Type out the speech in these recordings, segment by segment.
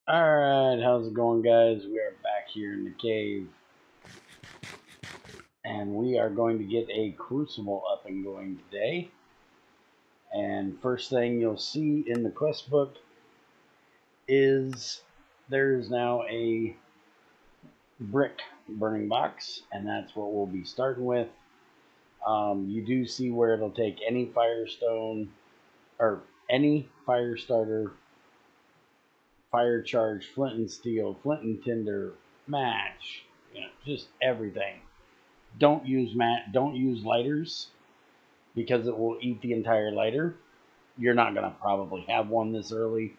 Alright, how's it going, guys? We are back here in the cave, and we are going to get a Crucible up and going today. And first thing you'll see in the quest book is there's now a brick burning box, and that's what we'll be starting with. You do see where it'll take any firestone, or any fire starter, fire charge, flint and steel, flint and tinder, match, just everything. Don't use lighters because it will eat the entire lighter. You're not gonna probably have one this early,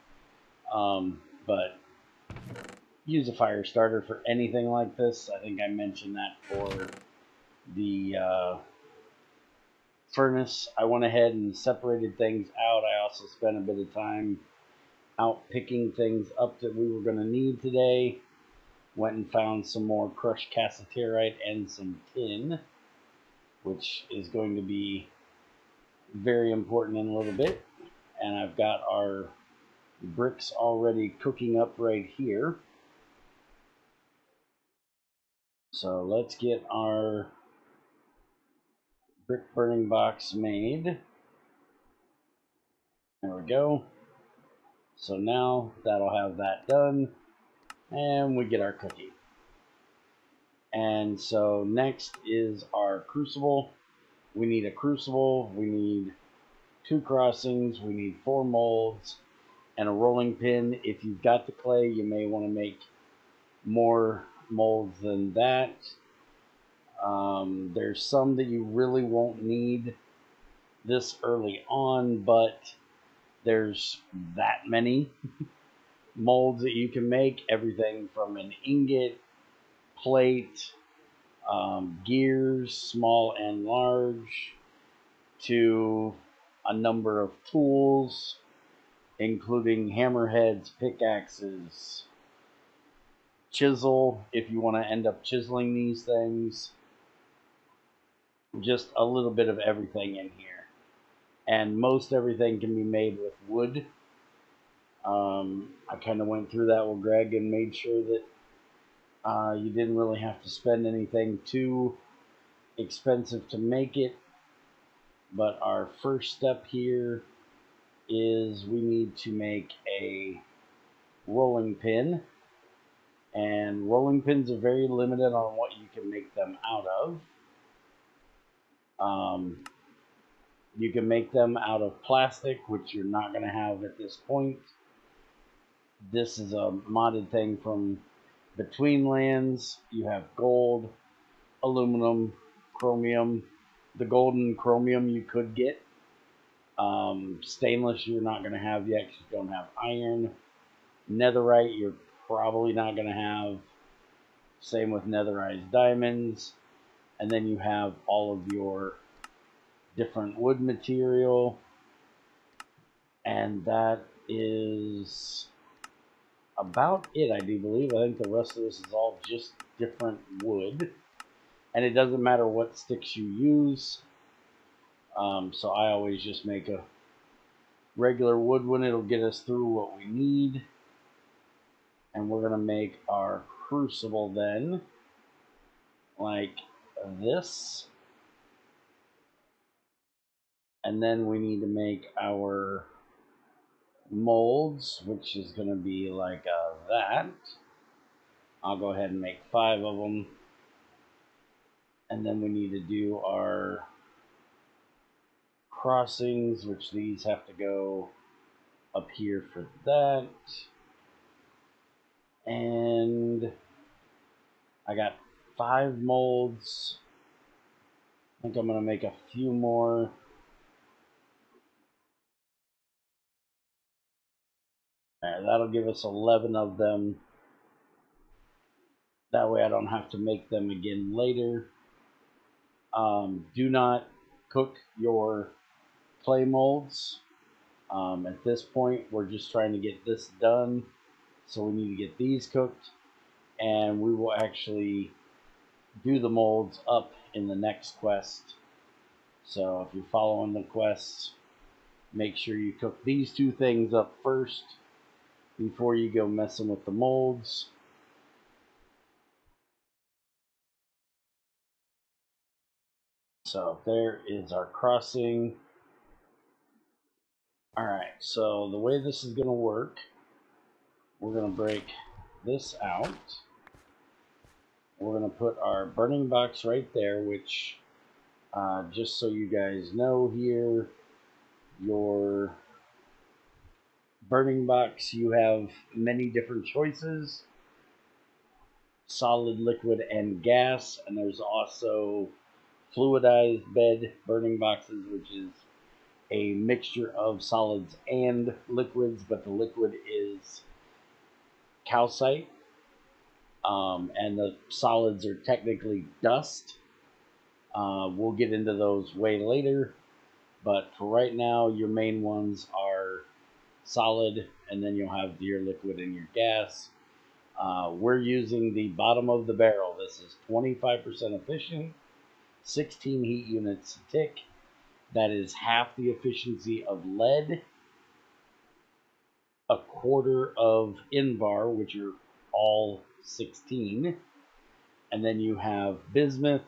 but use a fire starter for anything like this. I think I mentioned that for the furnace. I went ahead and separated things out. I also spent a bit of time out picking things up that we were going to need today. Went and found some more crushed cassiterite and some tin, which is going to be very important in a little bit. And I've got our bricks already cooking up right here. So let's get our brick burning box made. There we go. So now that'll have that done, and we get our cookie. And so next is our crucible. We need a crucible, we need 2 crossings, we need 4 molds, and a rolling pin. If you've got the clay, you may want to make more molds than that. There's some that you really won't need this early on, but there's that many molds that you can make. Everything from an ingot, plate, gears, small and large, to a number of tools, including hammerheads, pickaxes, chisel, if you want to end up chiseling these things. Just a little bit of everything in here. And most everything can be made with wood. I kind of went through that with Greg and made sure that you didn't really have to spend anything too expensive to make it. But our first step here is we need to make a rolling pin. And rolling pins are very limited on what you can make them out of. You can make them out of plastic, which you're not going to have at this point. This is a modded thing from Between Lands. You have gold, aluminum, chromium. The gold and chromium you could get. Stainless you're not going to have yet because you don't have iron. Netherite you're probably not going to have. Same with netherized diamonds. And then you have all of your different wood material. And that is about it, I do believe. I think the rest of this is all just different wood. And it doesn't matter what sticks you use. So I always just make a regular wood one. It'll get us through what we need. And we're going to make our crucible then, like this. And then we need to make our molds, which is going to be like that. I'll go ahead and make 5 of them. And then we need to do our crossings, which these have to go up here for that. And I got 5 molds. I think I'm going to make a few more. Alright, that'll give us 11 of them. That way I don't have to make them again later. Do not cook your clay molds. At this point, we're just trying to get this done. So we need to get these cooked. And we will actually do the molds up in the next quest. So if you're following the quests, make sure you cook these 2 things up first. before you go messing with the molds. So there is our crossing. Alright, so the way this is going to work, we're going to break this out. We're going to put our burning box right there, which, just so you guys know here, your burning box, you have many different choices. Solid, liquid, and gas. And there's also fluidized bed burning boxes, which is a mixture of solids and liquids, but the liquid is calcite, and the solids are technically dust. We'll get into those way later, but for right now, your main ones are solid, and then you'll have your liquid and your gas. We're using the bottom of the barrel. This is 25% efficient, 16 heat units a tick. That is half the efficiency of lead, a quarter of Invar, which are all 16. And then you have bismuth.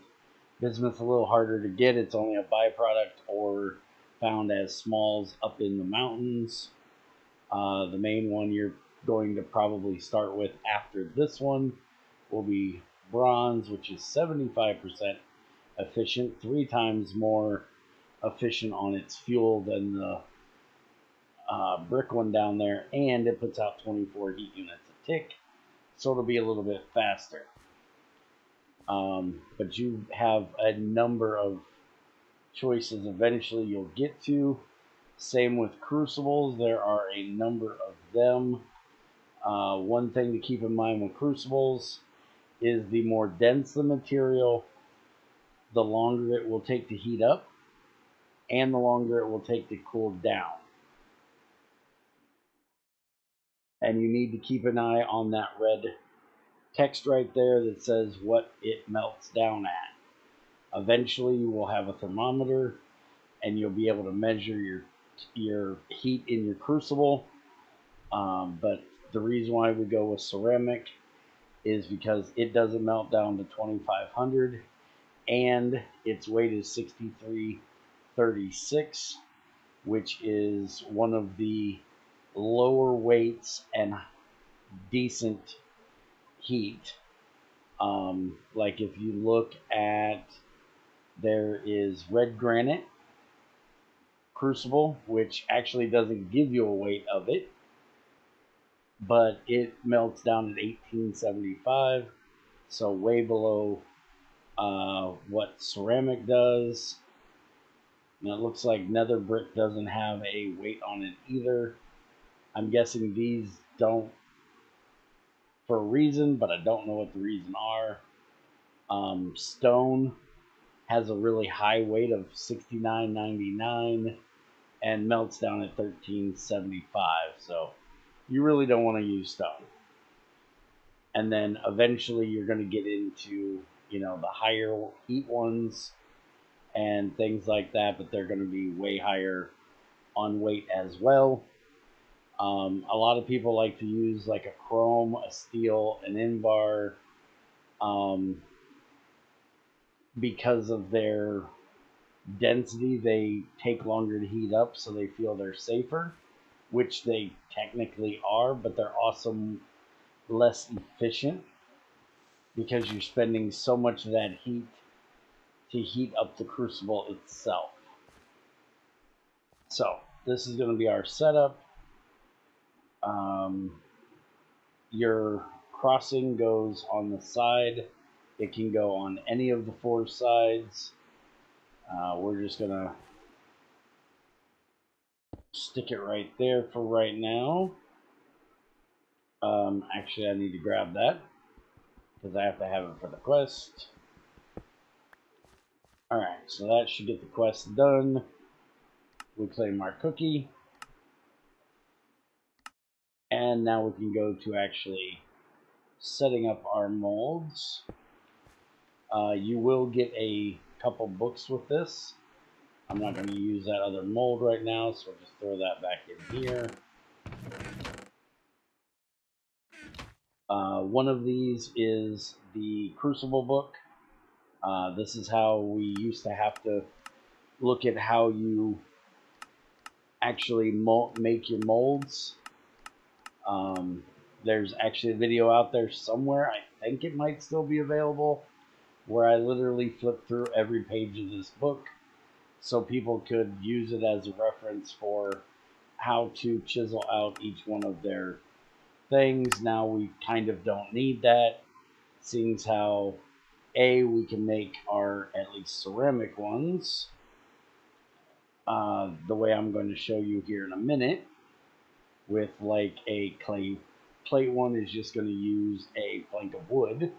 Bismuth's a little harder to get. It's only a byproduct or found as smalls up in the mountains. The main one you're going to probably start with after this one will be bronze, which is 75% efficient, 3 times more efficient on its fuel than the brick one down there, and it puts out 24 heat units a tick, so it'll be a little bit faster. But you have a number of choices eventually you'll get to. Same with crucibles, there are a number of them. One thing to keep in mind with crucibles is the more dense the material, the longer it will take to heat up, and the longer it will take to cool down. And you need to keep an eye on that red text right there that says what it melts down at. Eventually you will have a thermometer and you'll be able to measure your heat in your crucible. But the reason why we go with ceramic is because it doesn't melt down to 2500 and its weight is 6336, which is one of the lower weights and decent heat. Like if you look at, there is red granite crucible, which actually doesn't give you a weight of it, but it melts down at 1875, so way below what ceramic does. And it looks like nether brick doesn't have a weight on it either. I'm guessing these don't for a reason, but I don't know what the reason are. Stone has a really high weight of 69.99 and melts down at 13.75, so you really don't want to use stone. And then eventually you're going to get into, you know, the higher heat ones and things like that, but they're going to be way higher on weight as well. A lot of people like to use like a chrome, a steel, an Invar, because of their density. They take longer to heat up, so they feel they're safer, which they technically are, but they're also less efficient because you're spending so much of that heat to heat up the crucible itself. So this is going to be our setup. Your crossing goes on the side. It can go on any of the 4 sides. We're just going to stick it right there for right now. Actually, I need to grab that because I have to have it for the quest. Alright, so that should get the quest done. We claim our cookie. And now we can go to actually setting up our molds. You will get a couple books with this. I'm not going to use that other mold right now, so we'll just throw that back in here. One of these is the Crucible book. This is how we used to have to look at how you actually make your molds. There's actually a video out there somewhere, I think it might still be available, where I literally flipped through every page of this book so people could use it as a reference for how to chisel out each one of their things. Now we kind of don't need that, seeing as how we can make our at least ceramic ones the way I'm going to show you here in a minute, with like a clay plate one is just going to use a plank of wood,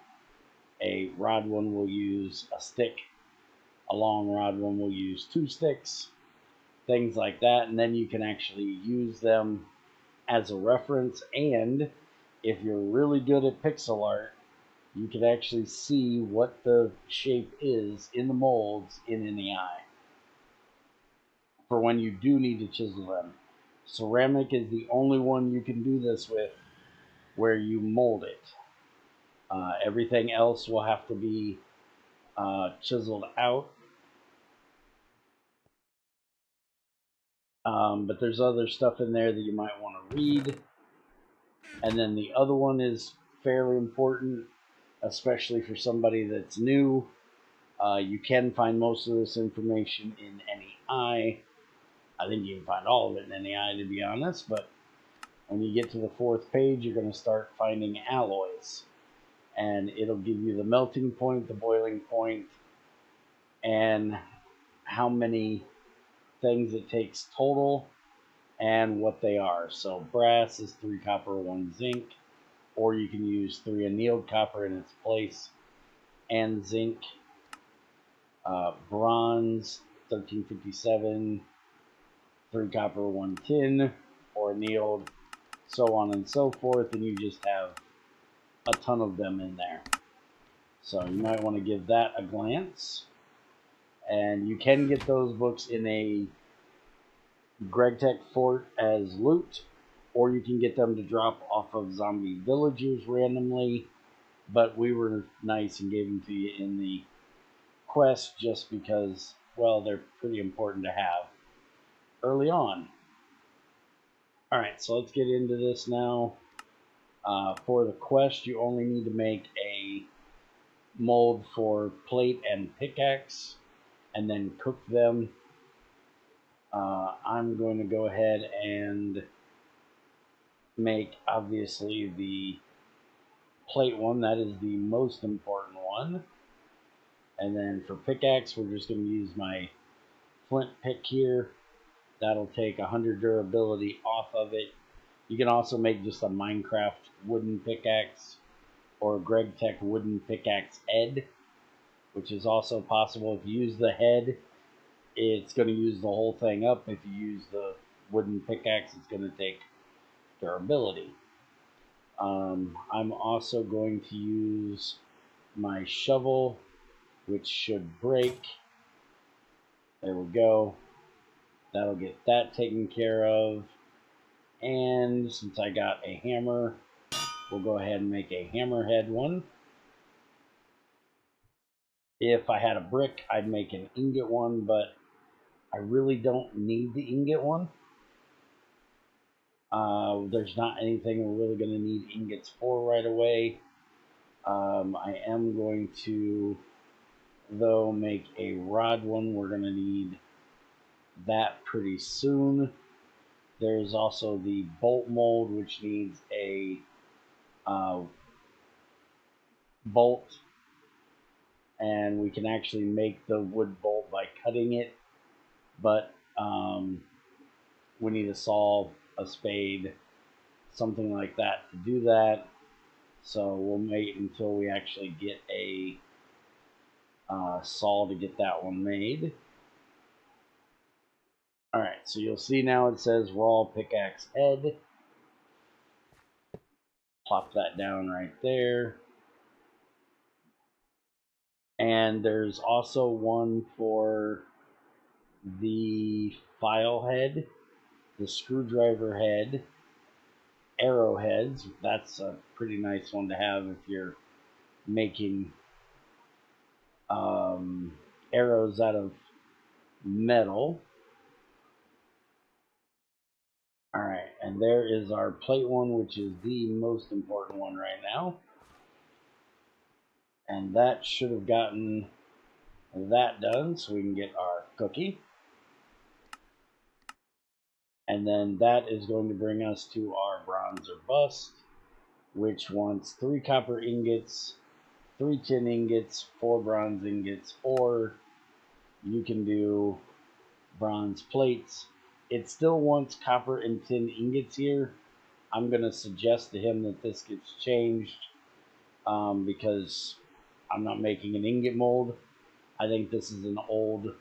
a rod one will use a stick, a long rod one will use 2 sticks, things like that, and then you can actually use them as a reference. And if you're really good at pixel art, you can actually see what the shape is in the molds in NEI for when you do need to chisel them. Ceramic is the only one you can do this with where you mold it. Everything else will have to be chiseled out. But there's other stuff in there that you might want to read. And then the other one is fairly important, especially for somebody that's new. You can find most of this information in NEI. I think you can find all of it in NEI, to be honest, but when you get to the 4th page, you're going to start finding alloys. And it'll give you the melting point, the boiling point, and how many things it takes total, and what they are. So brass is 3 copper, 1 zinc, or you can use 3 annealed copper in its place, and zinc. Bronze, 1357, 3 copper, 1 tin, or annealed, so on and so forth, and you just have a ton of them in there. So you might want to give that a glance. And you can get those books in a GregTech Fort as loot, or you can get them to drop off of zombie villagers randomly, but we were nice and gave them to you in the quest just because, well, they're pretty important to have early on. Alright, so let's get into this now. For the quest, you only need to make a mold for plate and pickaxe, and then cook them. I'm going to go ahead and make, obviously, the plate one. That is the most important one. And then for pickaxe, we're just going to use my flint pick here. That'll take 100 durability off of it. You can also make just a Minecraft wooden pickaxe or a GregTech wooden pickaxe head, which is also possible. If you use the head, it's going to use the whole thing up. If you use the wooden pickaxe, it's going to take durability. I'm also going to use my shovel, which should break. There we go. That'll get that taken care of. And since I got a hammer, we'll go ahead and make a hammerhead one. If I had a brick, I'd make an ingot one, but I really don't need the ingot one. There's not anything we're really going to need ingots for right away. I am going to, though, make a rod one. We're going to need that pretty soon. There's also the bolt mold, which needs a bolt, and we can actually make the wood bolt by cutting it, but we need a saw, a spade, something like that to do that. So we'll wait until we actually get a saw to get that one made. Alright, so you'll see now it says raw pickaxe head. Plop that down right there. And there's also one for the file head, the screwdriver head, arrowheads. That's a pretty nice one to have if you're making arrows out of metal. Alright, and there is our plate one, which is the most important one right now. And that should have gotten that done so we can get our cookie. And then that is going to bring us to our bronze or bust, which wants 3 copper ingots, 3 tin ingots, 4 bronze ingots, or you can do bronze plates. It still wants copper and tin ingots here. I'm going to suggest to him that this gets changed because I'm not making an ingot mold. I think this is an old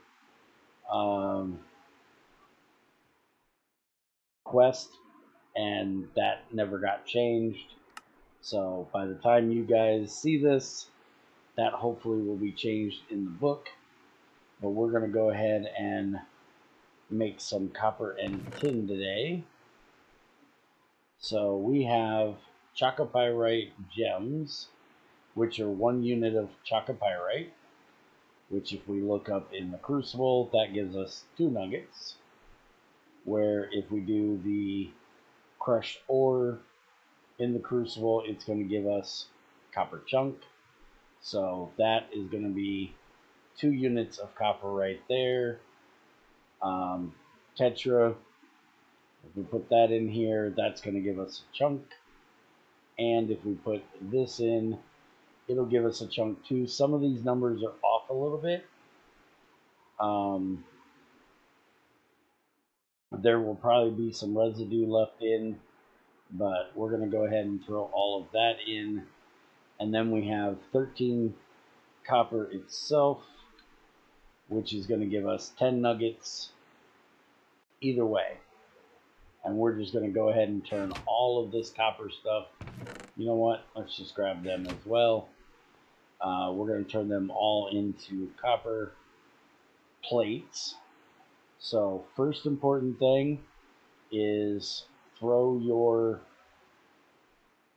quest, and that never got changed. So by the time you guys see this, that hopefully will be changed in the book. But we're going to go ahead and make some copper and tin today. So we have chalcopyrite gems, which are 1 unit of chalcopyrite, which if we look up in the Crucible, that gives us 2 nuggets. Where if we do the crushed ore in the Crucible, it's going to give us copper chunk. So that is going to be 2 units of copper right there. Tetra, if we put that in here, that's going to give us a chunk. And if we put this in, it'll give us a chunk too. Some of these numbers are off a little bit. There will probably be some residue left in, but we're going to go ahead and throw all of that in. And then we have 13 copper itself, which is going to give us 10 nuggets either way. And we're just going to go ahead and turn all of this copper stuff. You know what? Let's just grab them as well. We're going to turn them all into copper plates. So first important thing is throw your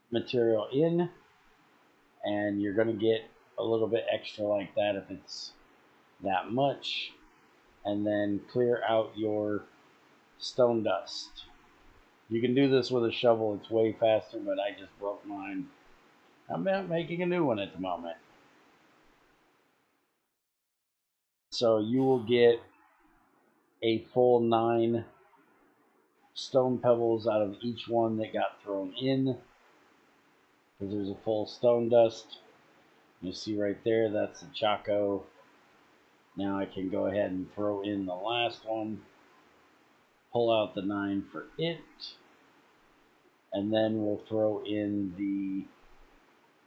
material in, and you're going to get a little bit extra like that if it's that much. And then clear out your stone dust. You can do this with a shovel, it's way faster, but I just broke mine. I'm not making a new one at the moment. So you will get a full 9 stone pebbles out of each one that got thrown in, because there's a full stone dust. You see right there, that's the Choco. Now I can go ahead and throw in the last one, pull out the 9 for it, and then we'll throw in the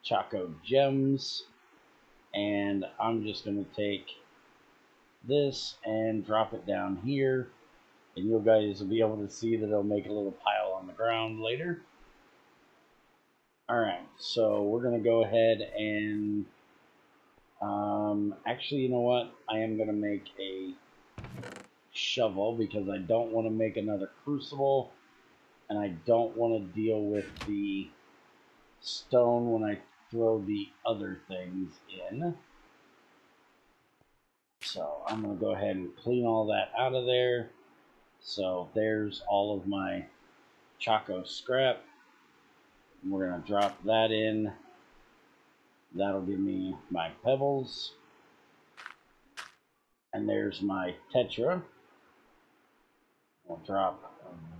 Choco gems. And I'm just going to take this and drop it down here, and you guys will be able to see that it'll make a little pile on the ground later. Alright, so we're going to go ahead and actually, you know what? I am going to make a shovel because I don't want to make another Crucible, and I don't want to deal with the stone when I throw the other things in. So I'm going to go ahead and clean all that out of there. So there's all of my Choco scrap. We're going to drop that in. That'll give me my pebbles. And there's my Tetra. We'll drop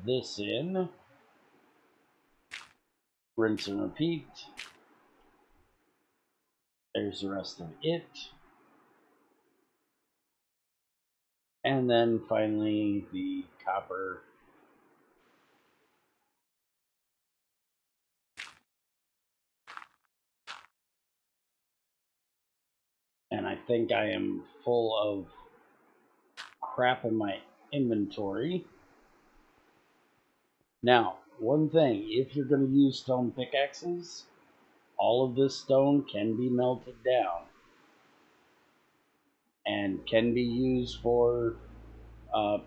this in. Rinse and repeat. There's the rest of it. And then finally the copper. And I think I am full of crap in my inventory. Now, one thing, if you're going to use stone pickaxes, all of this stone can be melted down and can be used for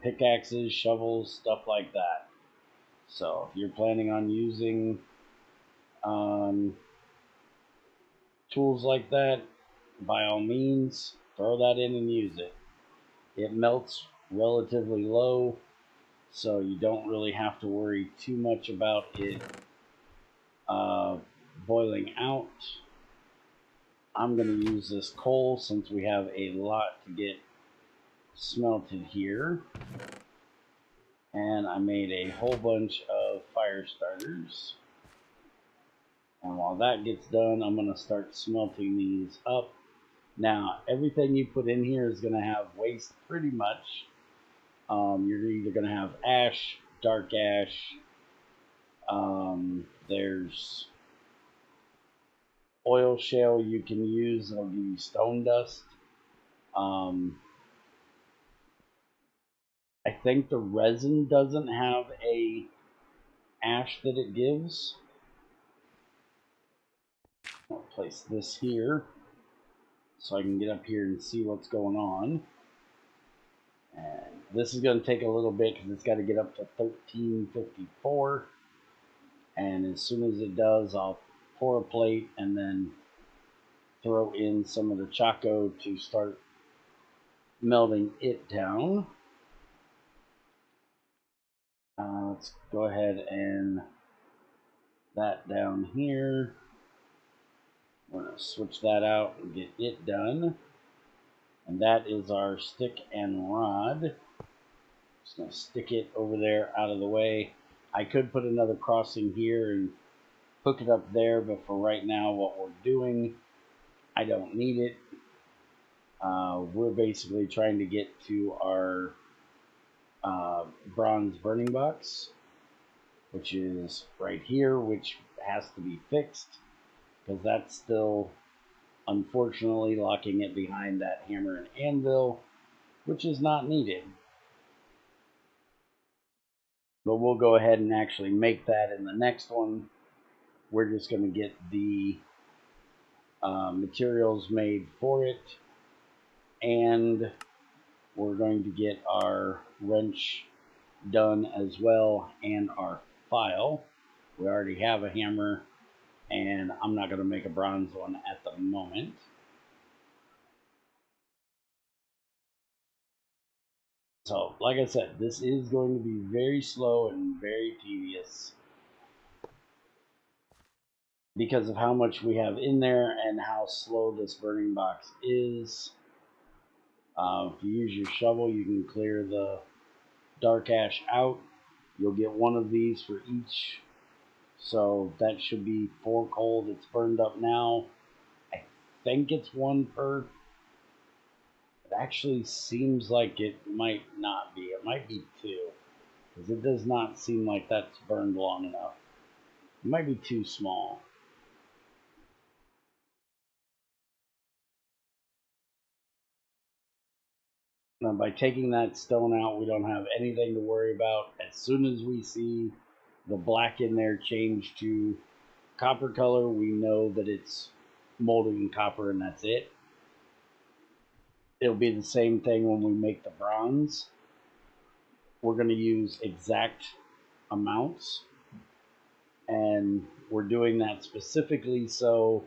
pickaxes, shovels, stuff like that. So if you're planning on using tools like that, by all means, throw that in and use it. It melts relatively low, so you don't really have to worry too much about it boiling out. I'm going to use this coal since we have a lot to get smelted here. And I made a whole bunch of fire starters. And while that gets done, I'm going to start smelting these up. Now, everything you put in here is going to have waste pretty much. You're either going to have ash, dark ash, there's oil shale you can use, it'll give you stone dust. I think the resin doesn't have a ash that it gives. I'll place this here so I can get up here and see what's going on. And this is going to take a little bit because it's got to get up to 1354. And as soon as it does, I'll pour a plate and then throw in some of the Choco to start melting it down. Let's go ahead and that down here. We're going to switch that out and get it done. And that is our stick and rod. Just going to stick it over there out of the way. I could put another crossing here and hook it up there, but for right now, what we're doing, I don't need it. We're basically trying to get to our bronze burning box, which is right here, which has to be fixed because that's still unfortunately locking it behind that hammer and anvil, which is not needed. But we'll go ahead and actually make that in the next one. We're just going to get the materials made for it, and we're going to get our wrench done as well and our file. We already have a hammer, and I'm not going to make a bronze one at the moment. So, like I said, this is going to be very slow and very tedious because of how much we have in there and how slow this burning box is. If you use your shovel, you can clear the dark ash out. You'll get one of these for each. So that should be 4 coal that's burned up now. I think it's 1 per. It actually seems like it might not be. It might be 2. Because it does not seem like that's burned long enough. It might be too small. Now, by taking that stone out, we don't have anything to worry about. As soon as we see the black in there change to copper color, we know that it's molded in copper, and that's it. It'll be the same thing when we make the bronze. We're going to use exact amounts, and we're doing that specifically so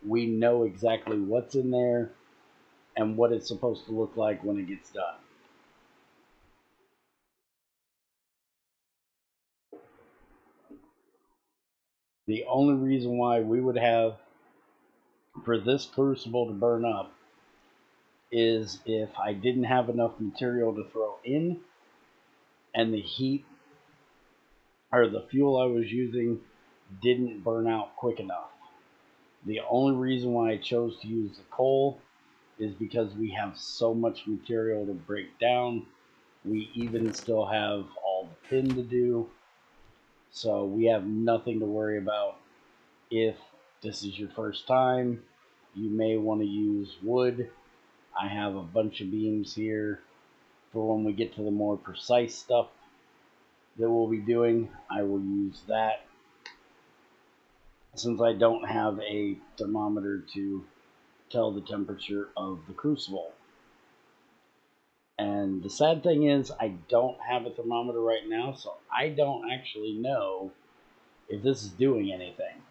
we know exactly what's in there and what it's supposed to look like when it gets done. The only reason why we would have for this crucible to burn up is if I didn't have enough material to throw in and the heat or the fuel I was using didn't burn out quick enough. The only reason why I chose to use the coal is because we have so much material to break down. We even still have all the pin to do. So we have nothing to worry about. If this is your first time, you may want to use wood. I have a bunch of beams here for when we get to the more precise stuff that we'll be doing. I will use that. Since I don't have a thermometer to tell the temperature of the crucible. And And the sad thing is I don't have a thermometer right now, so I don't actually know if this is doing anything.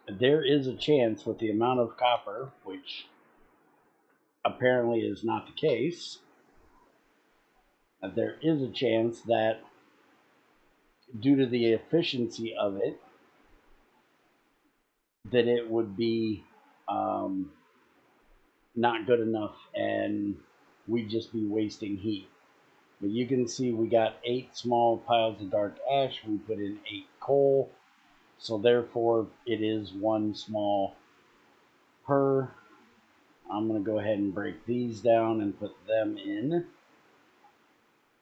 There is a chance with the amount of copper, which apparently is not the case, there is a chance that due to the efficiency of it, that it would be not good enough and we'd just be wasting heat. But you can see we got 8 small piles of dark ash. We put in 8 coal. So therefore it is 1 small per. I'm going to go ahead and break these down and put them in.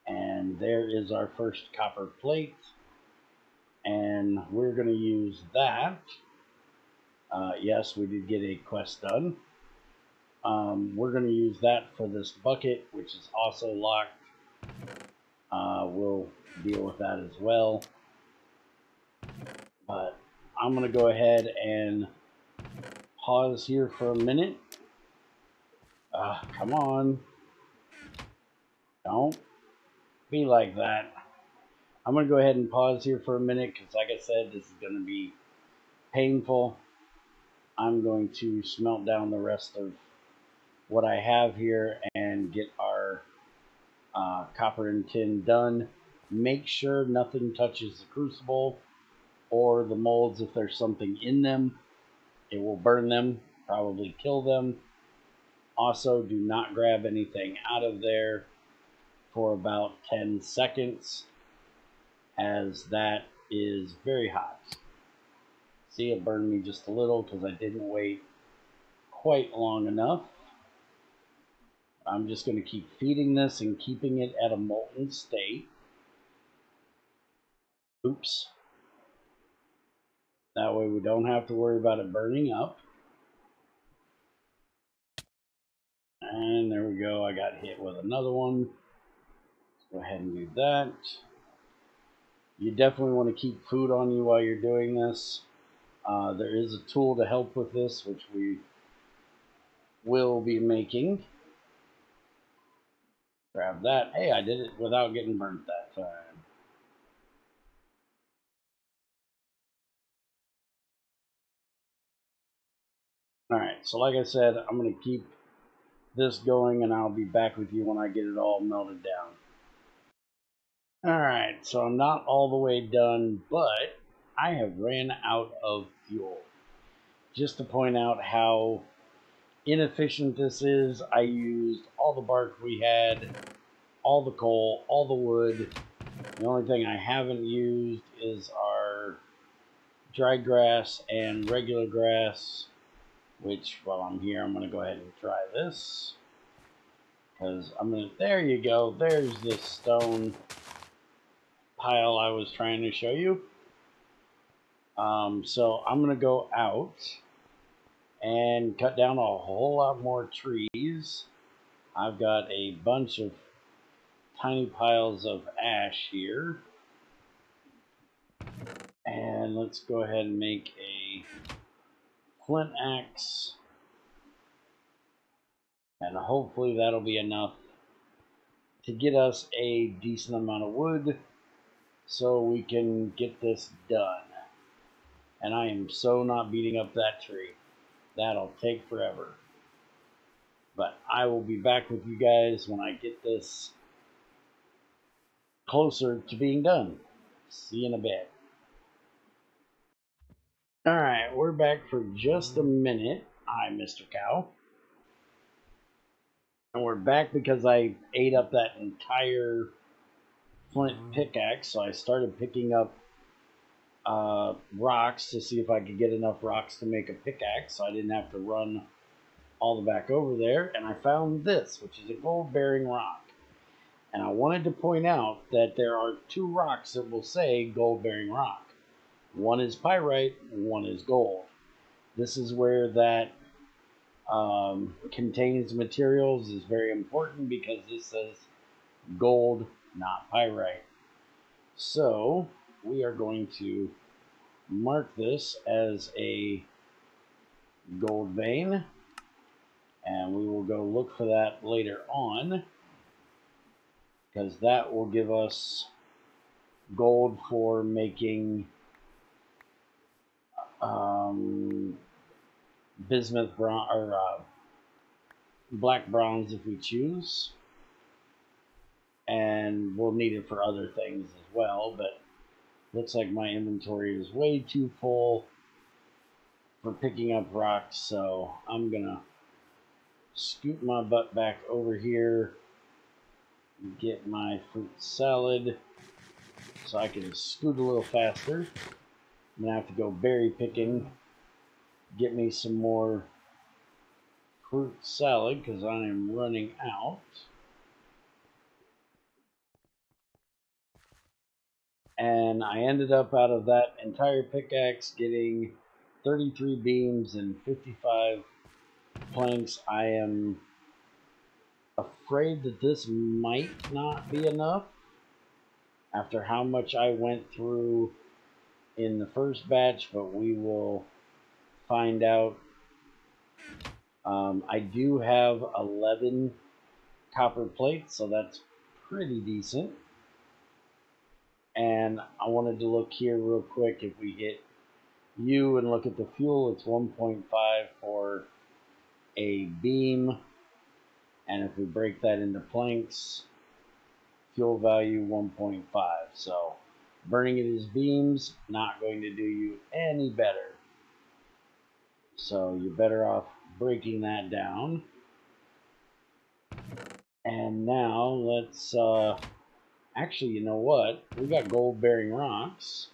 And there is our first copper plate. And we're going to use that. Yes, we did get a quest done. We're going to use that for this bucket, which is also locked. We'll deal with that as well. But I'm going to go ahead and pause here for a minute. Come on. Don't be like that. I'm going to go ahead and pause here for a minute because, like I said, this is going to be painful. I'm going to smelt down the rest of what I have here and get our copper and tin done. Make sure nothing touches the crucible or the molds. If there's something in them, it will burn them, probably kill them. Also, do not grab anything out of there for about 10 seconds, as that is very hot. See, it burned me just a little because I didn't wait quite long enough. I'm just going to keep feeding this and keeping it at a molten state. Oops. That way we don't have to worry about it burning up. And there we go. I got hit with another one. Let's go ahead and do that. You definitely want to keep food on you while you're doing this. There is a tool to help with this, which we will be making. Grab that. Hey, I did it without getting burnt that time. Alright, so like I said, I'm going to keep this going and I'll be back with you when I get it all melted down. Alright, so I'm not all the way done, but I have ran out of fuel. Just to point out how inefficient this is, I used all the bark we had, all the coal, all the wood. The only thing I haven't used is our dry grass and regular grass, which while I'm here, I'm going to go ahead and try this. Because I'm going to, there you go, there's this stone pile I was trying to show you. So I'm going to go out and cut down a whole lot more trees. I've got a bunch of tiny piles of ash here. And let's go ahead and make a flint axe. And hopefully that'll be enough to get us a decent amount of wood so we can get this done. And I am so not beating up that tree. That'll take forever. But I will be back with you guys when I get this closer to being done. See you in a bit. Alright, we're back for just a minute. Hi, Mr. Cow. And we're back because I ate up that entire flint pickaxe, so I started picking up rocks to see if I could get enough rocks to make a pickaxe, so I didn't have to run all the back over there. And I found this, which is a gold-bearing rock. And I wanted to point out that there are 2 rocks that will say gold-bearing rock. One is pyrite, one is gold. This is where that contains materials is very important, because this says gold, not pyrite. So we are going to mark this as a gold vein. And we will go look for that later on, because that will give us gold for making bismuth bronze, or black bronze if we choose. And we'll need it for other things as well, but looks like my inventory is way too full for picking up rocks, so I'm gonna scoot my butt back over here and get my fruit salad so I can scoot a little faster. I'm gonna have to go berry picking, get me some more fruit salad because I am running out. And I ended up out of that entire pickaxe getting 33 beams and 55 planks. I am afraid that this might not be enough after how much I went through in the first batch, but we will find out. I do have 11 copper plates, so that's pretty decent. And I wanted to look here real quick. If we hit U and look at the fuel, it's 1.5 for a beam. And if we break that into planks, fuel value 1.5. So burning it as beams, not going to do you any better. So you're better off breaking that down. And now let's, actually, you know what? We got gold bearing rocks.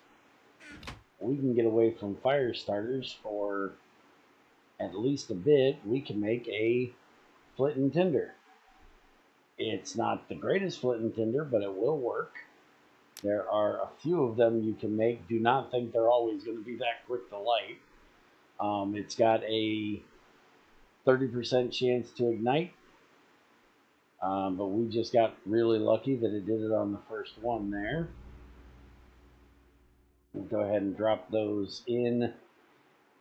We can get away from fire starters for at least a bit. We can make a Flint and Tinder. It's not the greatest Flint and Tinder, but it will work. There are a few of them you can make. Do not think they're always going to be that quick to light. It's got a 30% chance to ignite, but we just got really lucky that it did it on the first one there. We'll go ahead and drop those in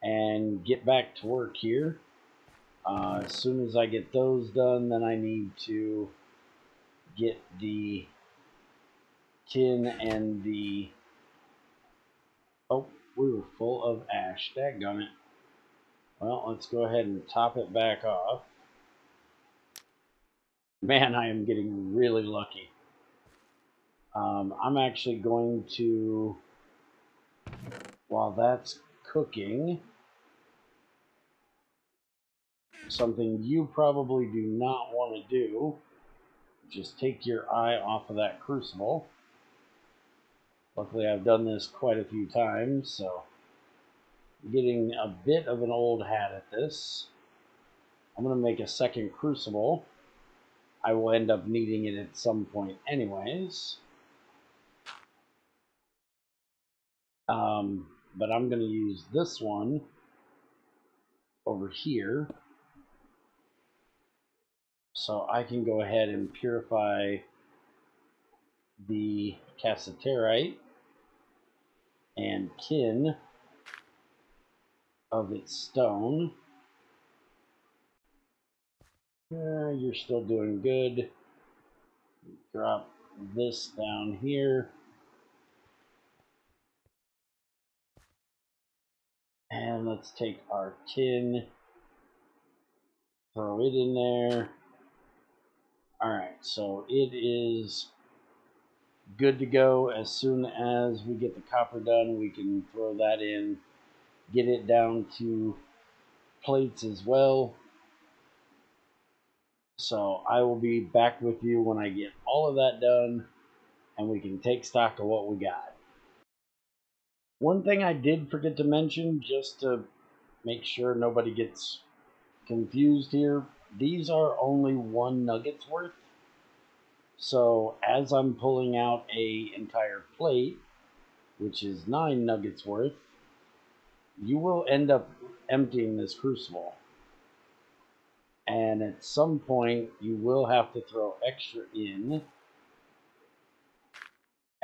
and get back to work here. As soon as I get those done, then I need to get the tin and the... Oh, we were full of ash. Daggone it. Well, let's go ahead and top it back off. Man, I am getting really lucky. I'm actually going to, while that's cooking, something you probably do not want to do, just take your eye off of that crucible. Luckily, I've done this quite a few times, so I'm getting a bit of an old hat at this. I'm going to make a second crucible. I will end up needing it at some point anyways. But I'm going to use this one over here so I can go ahead and purify the cassiterite and tin of its stone. You're still doing good. Drop this down here. And let's take our tin, throw it in there. Alright, so it is good to go. As soon as we get the copper done, we can throw that in, get it down to plates as well. So I will be back with you when I get all of that done and we can take stock of what we got. One thing I did forget to mention, just to make sure nobody gets confused here, these are only 1 nugget's worth. So as I'm pulling out an entire plate, which is 9 nuggets worth, you will end up emptying this crucible. And at some point, you will have to throw extra in,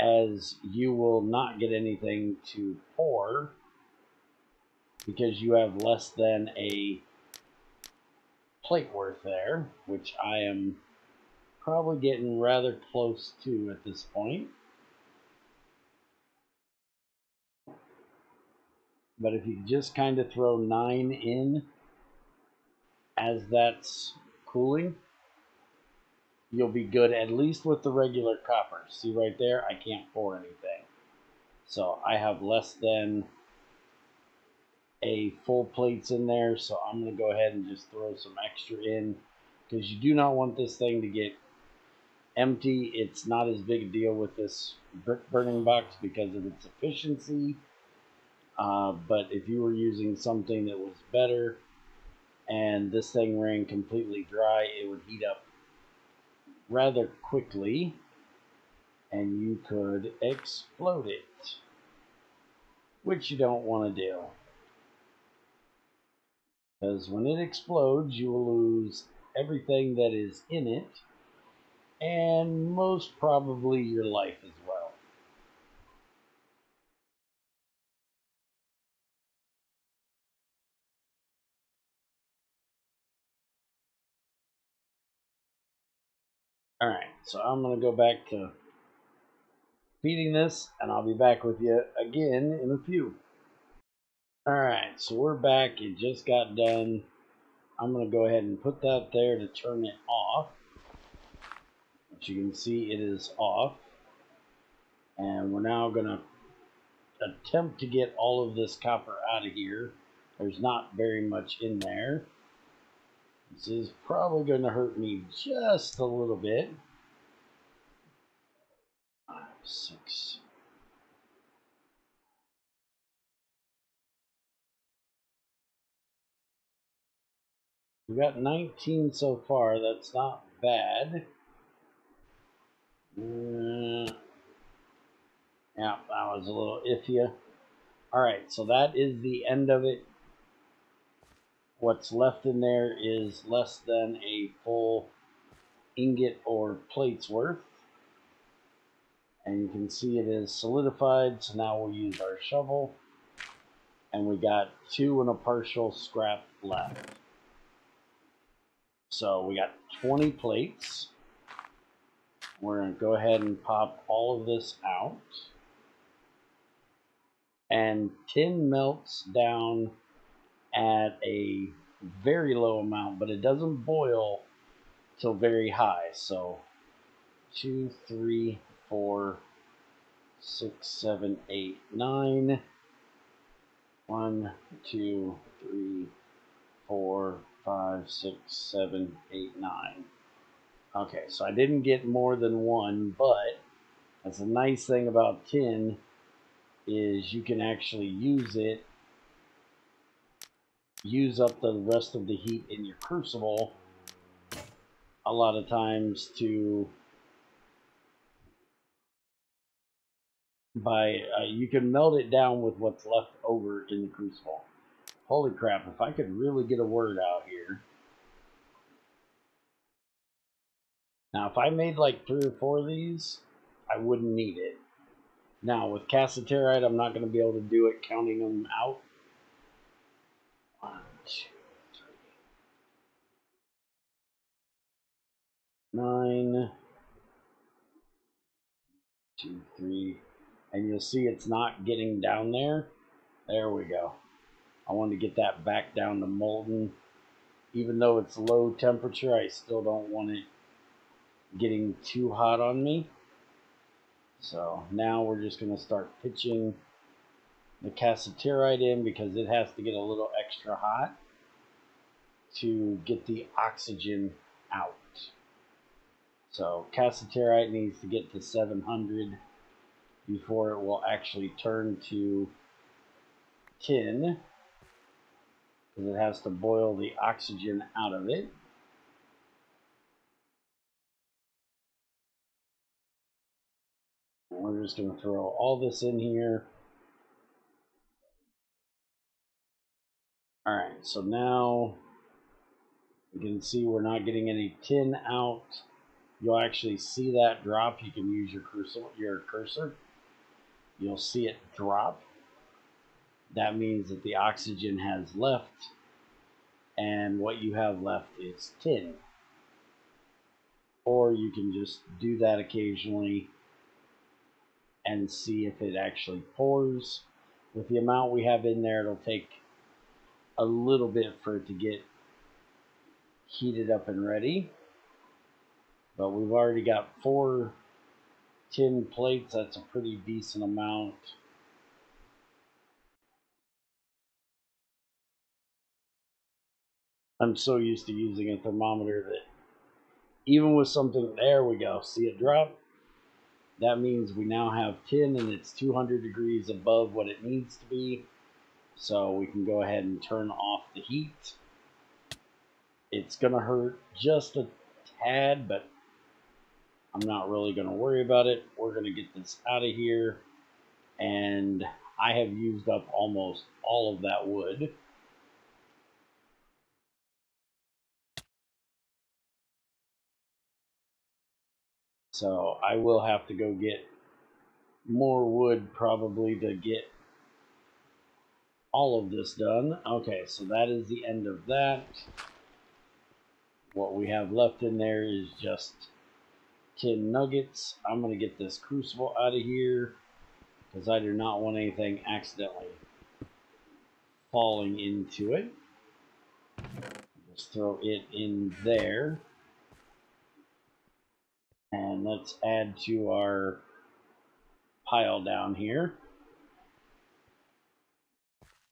as you will not get anything to pour because you have less than a plate worth there, which I am probably getting rather close to at this point. But if you just kind of throw 9 in as that's cooling, you'll be good, at least with the regular copper. See right there, I can't pour anything. So I have less than a full plates in there, so I'm going to go ahead and just throw some extra in, because you do not want this thing to get empty. It's not as big a deal with this brick burning box because of its efficiency, but if you were using something that was better and this thing ran completely dry, it would heat up rather quickly and you could explode it, which you don't want to do, because when it explodes you will lose everything that is in it and most probably your life as well. Alright, so I'm going to go back to feeding this, and I'll be back with you again in a few. Alright, so we're back. It just got done. I'm going to go ahead and put that there to turn it off. As you can see, it is off. And we're now going to attempt to get all of this copper out of here. There's not very much in there. This is probably going to hurt me just a little bit. 5, 6. We got 19 so far. That's not bad. Yeah, that was a little iffy. Alright, so that is the end of it. What's left in there is less than a full ingot or plate's worth. And you can see it is solidified, so now we'll use our shovel. And we got 2 and a partial scrap left. So we got 20 plates. We're going to go ahead and pop all of this out. And tin melts down at a very low amount, but it doesn't boil till very high. So 2, 3, 4, 6, 7, 8, 9. 1, 2, 3, 4, 5, 6, 7, 8, 9. Okay, so I didn't get more than 1, but that's a nice thing about tin is you can actually use it, use up the rest of the heat in your crucible a lot of times to you can melt it down with what's left over in the crucible. Holy crap, if I could really get a word out here. Now, if I made like 3 or 4 of these, I wouldn't need it. Now, with cassiterite, I'm not going to be able to do it counting them out. 1, 2, 3, 9, 2, 3, and you'll see it's not getting down there. There we go. I want to get that back down to molten. Even though it's low temperature, I still don't want it getting too hot on me. So now we're just going to start pitching the cassiterite in because it has to get a little extra hot to get the oxygen out. So cassiterite needs to get to 700 before it will actually turn to tin, because it has to boil the oxygen out of it. And we're just going to throw all this in here. Alright, so now you can see we're not getting any tin out. You'll actually see that drop. You can use your cursor. You'll see it drop. That means that the oxygen has left. and what you have left is tin. Or you can just do that occasionally and see if it actually pours. With the amount we have in there, it'll take a little bit for it to get heated up and ready. But we've already got 4 tin plates. That's a pretty decent amount. I'm so used to using a thermometer that even with something, there we go, see it drop? That means we now have tin and it's 200 degrees above what it needs to be. So we can go ahead and turn off the heat. It's gonna hurt just a tad, but I'm not really gonna worry about it. We're gonna get this out of here. And I have used up almost all of that wood. So I will have to go get more wood probably to get all of this done. Okay, so that is the end of that. What we have left in there is just tin nuggets. I'm going to get this crucible out of here because I do not want anything accidentally falling into it. Just throw it in there. And let's add to our pile down here.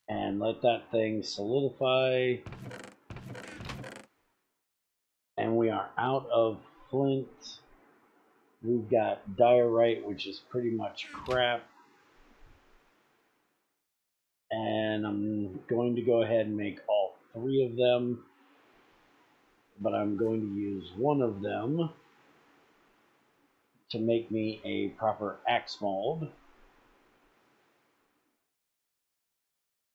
And let that thing solidify. And we are out of flint. We've got diorite, which is pretty much crap. And I'm going to go ahead and make all 3 of them. But I'm going to use one of them to make me a proper axe mold.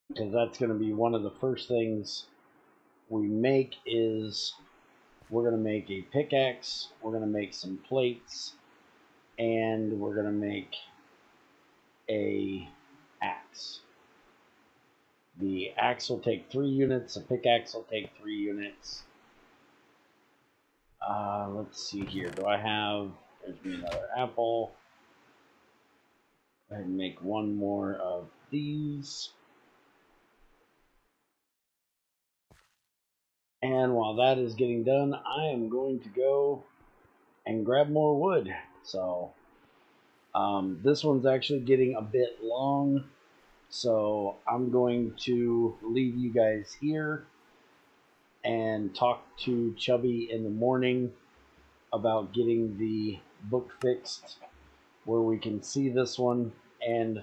Because that's going to be one of the first things we make is we're going to make a pickaxe, we're going to make some plates, and we're going to make a axe. The axe will take 3 units, the pickaxe will take 3 units. Let's see here. Do I have... There's me another apple. Go ahead and make 1 more of these. And while that is getting done, I am going to go and grab more wood. So this one's actually getting a bit long, so I'm going to leave you guys here and talk to Chubby in the morning about getting the book fixed where we can see this one and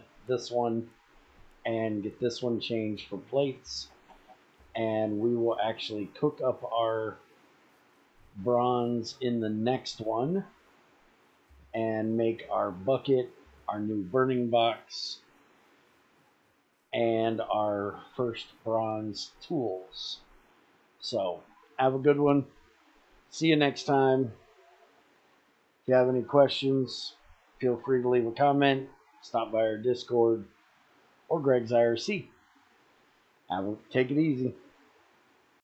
get this one changed for plates, and we will actually cook up our bronze in the next one and make our bucket, our new burning box, and our first bronze tools. So have a good one. See you next time. If you have any questions, feel free to leave a comment, stop by our Discord or Greg's IRC. Take it easy.